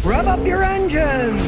Rev up your engines!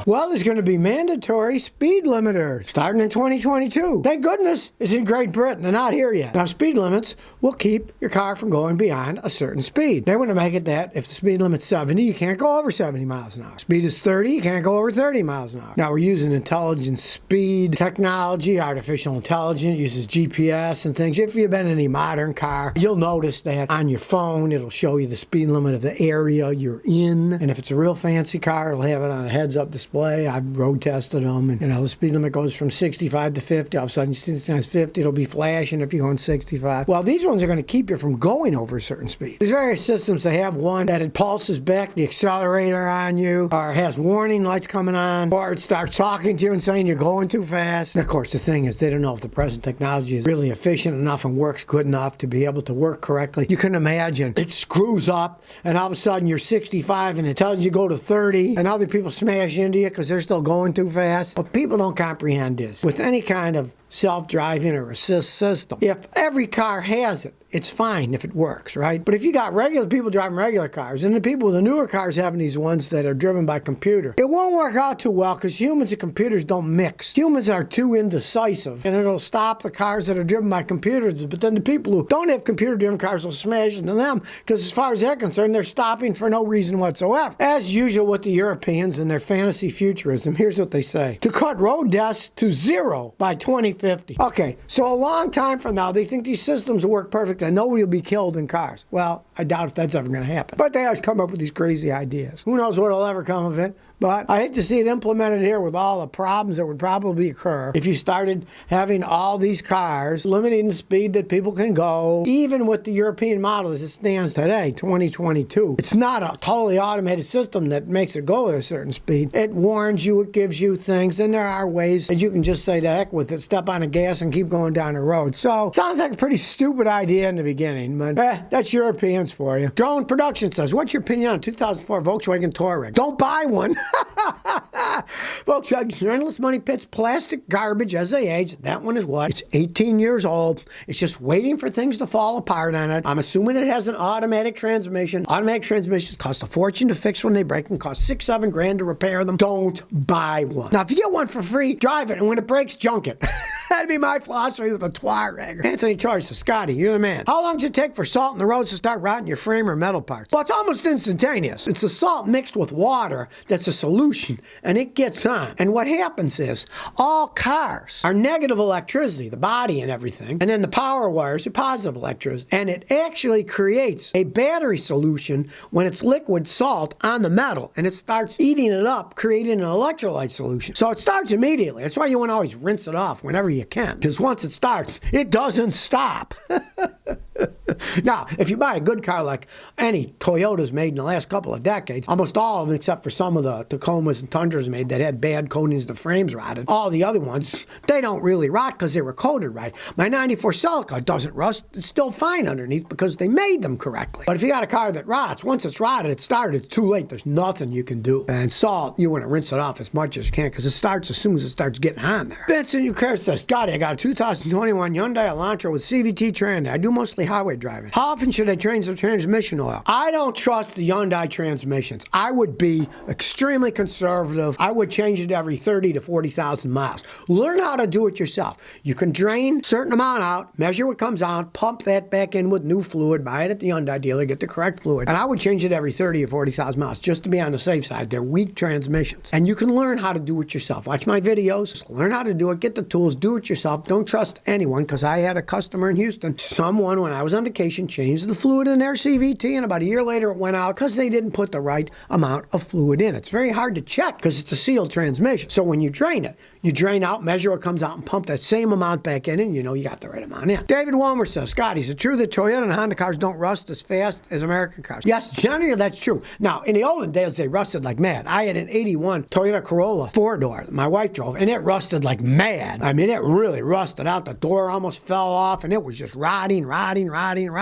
Well, there's going to be mandatory speed limiters starting in 2022. Thank goodness it's in Great Britain and not here yet. Now, speed limits will keep your car from going beyond a certain speed. They want to make it that if the speed limit's 70, you can't go over 70 miles an hour. Speed is 30, you can't go over 30 miles an hour. Now, we're using intelligent speed technology, artificial intelligence, uses GPS and things. If you've been in any modern car, you'll notice that on your phone, it'll show you the speed limit of the area you're in. And if it's a real fancy car, it'll have it on a heads-up display. I've road tested them, and the speed limit goes from 65 to 50. All of a sudden, 60 times 50, it'll be flashing if you're going 65. Well, these ones are going to keep you from going over a certain speed. There's various systems. They have one that it pulses back the accelerator on you, or has warning lights coming on, or it starts talking to you and saying you're going too fast. And of course, the thing is, they don't know if the present technology is really efficient enough and works good enough to be able to work correctly. You can imagine it screws up, and all of a sudden you're 65, and it tells you to go to 30, and other people smash into you because they're still going too fast. But people don't comprehend this. With any kind of self-driving or assist system, if every car has it, it's fine if it works, right? But if you got regular people driving regular cars, and the people with the newer cars having these ones that are driven by computer, it won't work out too well because humans and computers don't mix. Humans are too indecisive, and it'll stop the cars that are driven by computers, but then the people who don't have computer-driven cars will smash into them because as far as they're concerned, they're stopping for no reason whatsoever. As usual with the Europeans and their fantasy futurism, here's what they say: to cut road deaths to 0 by 2050. Okay, so a long time from now, they think these systems will work perfectly and nobody will be killed in cars. Well, I doubt if that's ever going to happen. But they always come up with these crazy ideas. Who knows what'll ever come of it? But I hate to see it implemented here with all the problems that would probably occur if you started having all these cars limiting the speed that people can go, even with the European model as it stands today, 2022. It's not a totally automated system that makes it go at a certain speed. It warns you, it gives you things, and there are ways that you can just say to heck with it, step on the gas and keep going down the road. So, sounds like a pretty stupid idea in the beginning, but that's Europeans for you. Drone Production says, what's your opinion on 2004 Volkswagen Touareg? Don't buy one. Volkswagen's endless money pits plastic garbage as they age. That one is what? It's 18 years old. It's just waiting for things to fall apart on it. I'm assuming it has an automatic transmission. Automatic transmissions cost a fortune to fix when they break and cost $6-7 grand to repair them. Don't buy one. Now, if you get one for free, drive it, and when it breaks, junk it. That'd be my philosophy with a Touareg. Anthony Torres says, Scotty, you're the man. How long does it take for salt in the roads to start rotting your frame or metal parts? Well, it's almost instantaneous. It's the salt mixed with water that's a solution, and it gets on. And what happens is, all cars are negative electricity, the body and everything, and then the power wires are positive electricity. And it actually creates a battery solution when it's liquid salt on the metal, and it starts eating it up, creating an electrolyte solution. So it starts immediately. That's why you want to always rinse it off whenever you can, because once it starts, it doesn't stop. Now, if you buy a good car like any Toyotas made in the last couple of decades, almost all of them, except for some of the Tacomas and Tundras made that had bad coatings, the frames rotted. All the other ones, they don't really rot because they were coated right. My 94 Celica doesn't rust. It's still fine underneath because they made them correctly. But if you got a car that rots, once it's rotted, it started, it's too late. There's nothing you can do. And salt, you want to rinse it off as much as you can because it starts as soon as it starts getting on there. Vincent Ucar says, Scotty, I got a 2021 Hyundai Elantra with CVT Transit. I do mostly highway driving. How often should I change the transmission oil? I don't trust the Hyundai transmissions. I would be extremely conservative. I would change it every 30 to 40,000 miles. Learn how to do it yourself. You can drain a certain amount out, measure what comes out, pump that back in with new fluid, buy it at the Hyundai dealer, get the correct fluid. And I would change it every 30 or 40,000 miles just to be on the safe side. They're weak transmissions. And you can learn how to do it yourself. Watch my videos, learn how to do it, get the tools, do it yourself. Don't trust anyone because I had a customer in Houston. Someone, when I was on vacation, changed the fluid in their CVT, and about a year later it went out because they didn't put the right amount of fluid in. It's very hard to check because it's a sealed transmission. So when you drain it, you drain out, measure what comes out, and pump that same amount back in, and you know you got the right amount in. David Walmer says, Scotty, is it true that Toyota and Honda cars don't rust as fast as American cars? Yes, generally that's true. Now, in the olden days, they rusted like mad. I had an 81 Toyota Corolla four-door that my wife drove, and it rusted like mad. I mean, it really rusted out. The door almost fell off, and it was just rotting.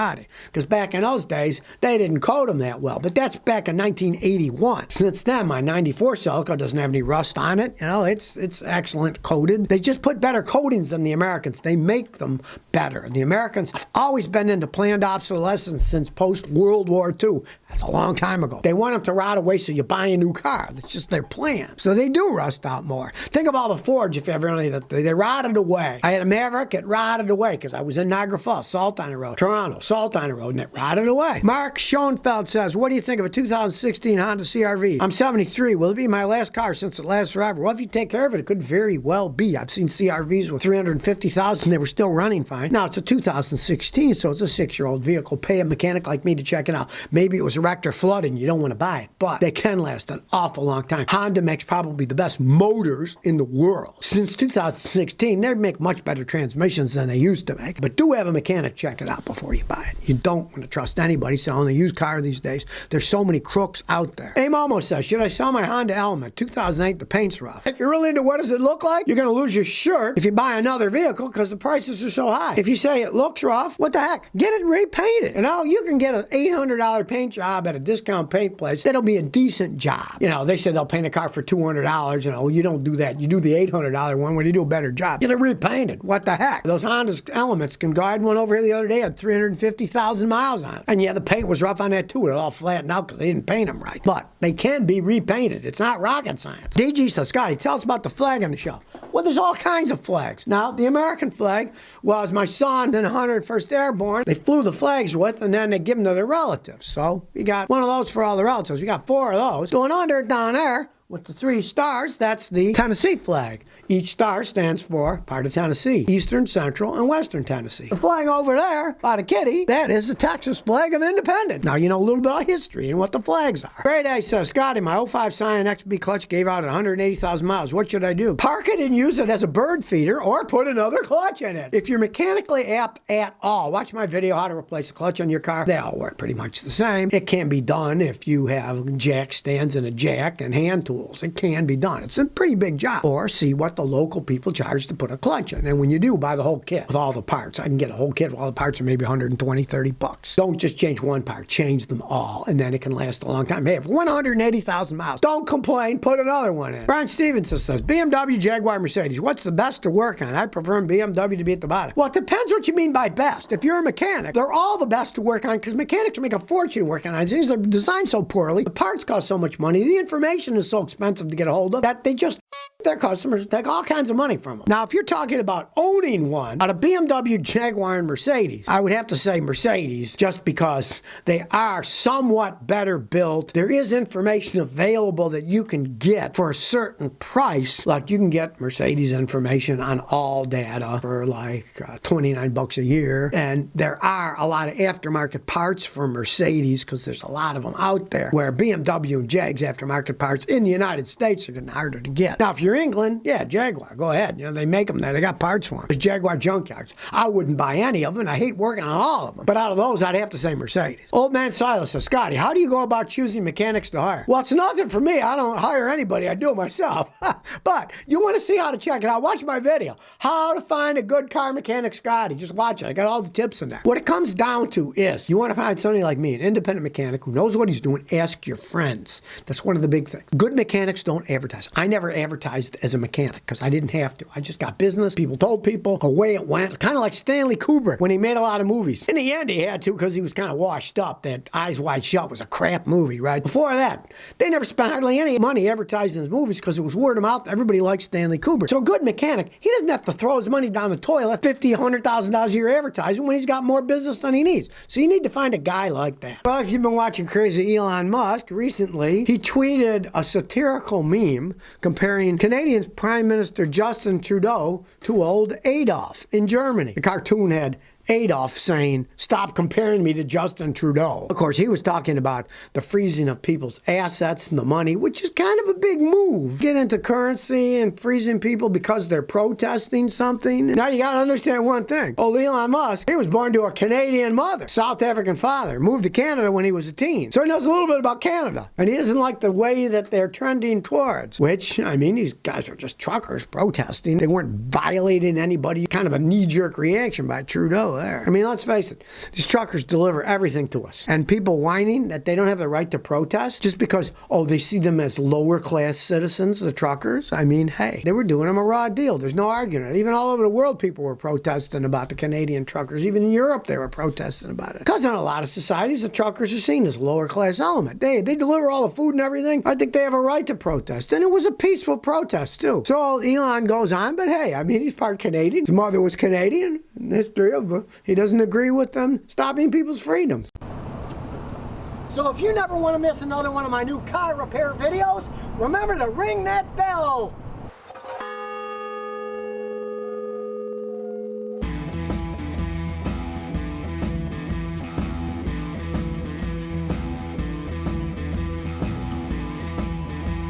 Maserati. Because back in those days, they didn't coat them that well. But that's back in 1981. Since then, my 94 Celica doesn't have any rust on it. You know, it's excellent coated. They just put better coatings than the Americans. They make them better. The Americans have always been into planned obsolescence since post-World War II. That's a long time ago. They want them to rot away so you buy a new car. That's just their plan. So they do rust out more. Think of all the Fords, if you ever know that. They rotted away. I had a Maverick, it rotted away because I was in Niagara Falls, salt on the road. Toronto, salt on the road, and it rotted away. Mark Schoenfeld says, what do you think of a 2016 Honda CR-V? I'm 73. Will it be my last car since it lasts forever? Well, if you take care of it, it could very well be. I've seen CR-Vs with 350,000. They were still running fine. Now, it's a 2016, so it's a 6-year-old vehicle. Pay a mechanic like me to check it out. Maybe it was wrecked or flooded and you don't want to buy it, but they can last an awful long time. Honda makes probably the best motors in the world. Since 2016, they make much better transmissions than they used to make. But do have a mechanic check it out before you buy it. You don't want to trust anybody selling a used car these days. There's so many crooks out there. A Momo says, should I sell my Honda Element? 2008, the paint's rough. If you're really into what does it look like, you're going to lose your shirt if you buy another vehicle because the prices are so high. If you say it looks rough, what the heck? Get it repainted. You know, you can get an $800 paint job at a discount paint place. That'll be a decent job. You know, they said they'll paint a car for $200. You know, you don't do that. You do the $800 one when you do a better job. Get it repainted. What the heck? Those Honda Elements can go. I had one over here the other day, had 350,000 miles on it. And yeah, the paint was rough on that too. It all flattened out because they didn't paint them right. But they can be repainted. It's not rocket science. DG says, Scotty, tell us about the flag on the show. Well, there's all kinds of flags. Now, the American flag was my son in 101st Airborne. They flew the flags with, and then they give them to their relatives. So we got one of those for all the relatives. We got 4 of those. Going under down there with the 3 stars, that's the Tennessee flag. Each star stands for part of Tennessee, Eastern, Central, and Western Tennessee. The flag over there by the kitty, that is the Texas flag of independence. Now you know a little bit of history and what the flags are. Great A says, Scotty, my 05 Scion XB clutch gave out 180,000 miles. What should I do? Park it and use it as a bird feeder or put another clutch in it. If you're mechanically apt at all, watch my video how to replace a clutch on your car. They all work pretty much the same. It can be done if you have jack stands and a jack and hand tools. It can be done. It's a pretty big job. Or see what the local people charge to put a clutch in. And when you do, buy the whole kit with all the parts. I can get a whole kit with all the parts for maybe 120, 30 bucks. Don't just change one part, change them all, and then it can last a long time. Hey, for 180,000 miles, don't complain, put another one in. Brian Stevenson says, BMW, Jaguar, Mercedes, what's the best to work on? I'd prefer BMW to be at the bottom. Well, it depends what you mean by best. If you're a mechanic, they're all the best to work on because mechanics make a fortune working on things. They're designed so poorly, the parts cost so much money, the information is so expensive to get a hold of that they just their customers take all kinds of money from them. Now, if you're talking about owning one out of BMW, Jaguar, and Mercedes, I would have to say Mercedes just because they are somewhat better built. There is information available that you can get for a certain price. Like you can get Mercedes information on all data for like 29 bucks a year. And there are a lot of aftermarket parts for Mercedes because there's a lot of them out there where BMW and Jags aftermarket parts in the United States are getting harder to get. Now, if you're England, yeah, Jaguar, go ahead. You know, they make them there. They got parts for them. There's Jaguar junkyards. I wouldn't buy any of them. I hate working on all of them. But out of those, I'd have to say Mercedes. Old Man Silas says, Scotty, how do you go about choosing mechanics to hire? Well, it's nothing for me. I don't hire anybody. I do it myself. But you want to see how to check it out, watch my video. How to find a good car mechanic, Scotty. Just watch it. I got all the tips in there. What it comes down to is you want to find somebody like me, an independent mechanic who knows what he's doing. Ask your friends. That's one of the big things. Good mechanics don't advertise. I never advertised as a mechanic because I didn't have to. I just got business. People told people. Away it went. Kind of like Stanley Kubrick when he made a lot of movies. In the end, he had to because he was kind of washed up. That Eyes Wide Shut was a crap movie, right? Before that, they never spent hardly any money advertising his movies because it was word of mouth. Everybody liked Stanley Kubrick. So a good mechanic, he doesn't have to throw his money down the toilet, $50,000, $100,000 a year advertising when he's got more business than he needs. So you need to find a guy like that. Well, if you've been watching crazy Elon Musk, recently he tweeted a satirical meme comparing Canadian Prime Minister Justin Trudeau to old Adolf in Germany. The cartoon had Adolf saying, stop comparing me to Justin Trudeau. Of course, he was talking about the freezing of people's assets and the money, which is kind of a big move. Get into currency and freezing people because they're protesting something. Now you got to understand one thing. Old Elon Musk, he was born to a Canadian mother, South African father, moved to Canada when he was a teen. So he knows a little bit about Canada. And he doesn't like the way that they're trending towards, which, I mean, these guys are just truckers protesting. They weren't violating anybody. Kind of a knee-jerk reaction by Trudeau. there. I mean, let's face it. These truckers deliver everything to us. And people whining that they don't have the right to protest just because, they see them as lower class citizens, the truckers. I mean, hey, they were doing them a raw deal. There's no argument. Even all over the world, people were protesting about the Canadian truckers. Even in Europe, they were protesting about it. Because in a lot of societies, the truckers are seen as lower class element. They deliver all the food and everything. I think they have a right to protest. And it was a peaceful protest, too. So Elon goes on, but hey, I mean, he's part Canadian. His mother was Canadian. In the history of he doesn't agree with them stopping people's freedoms. So if you never want to miss another one of my new car repair videos, remember to ring that bell.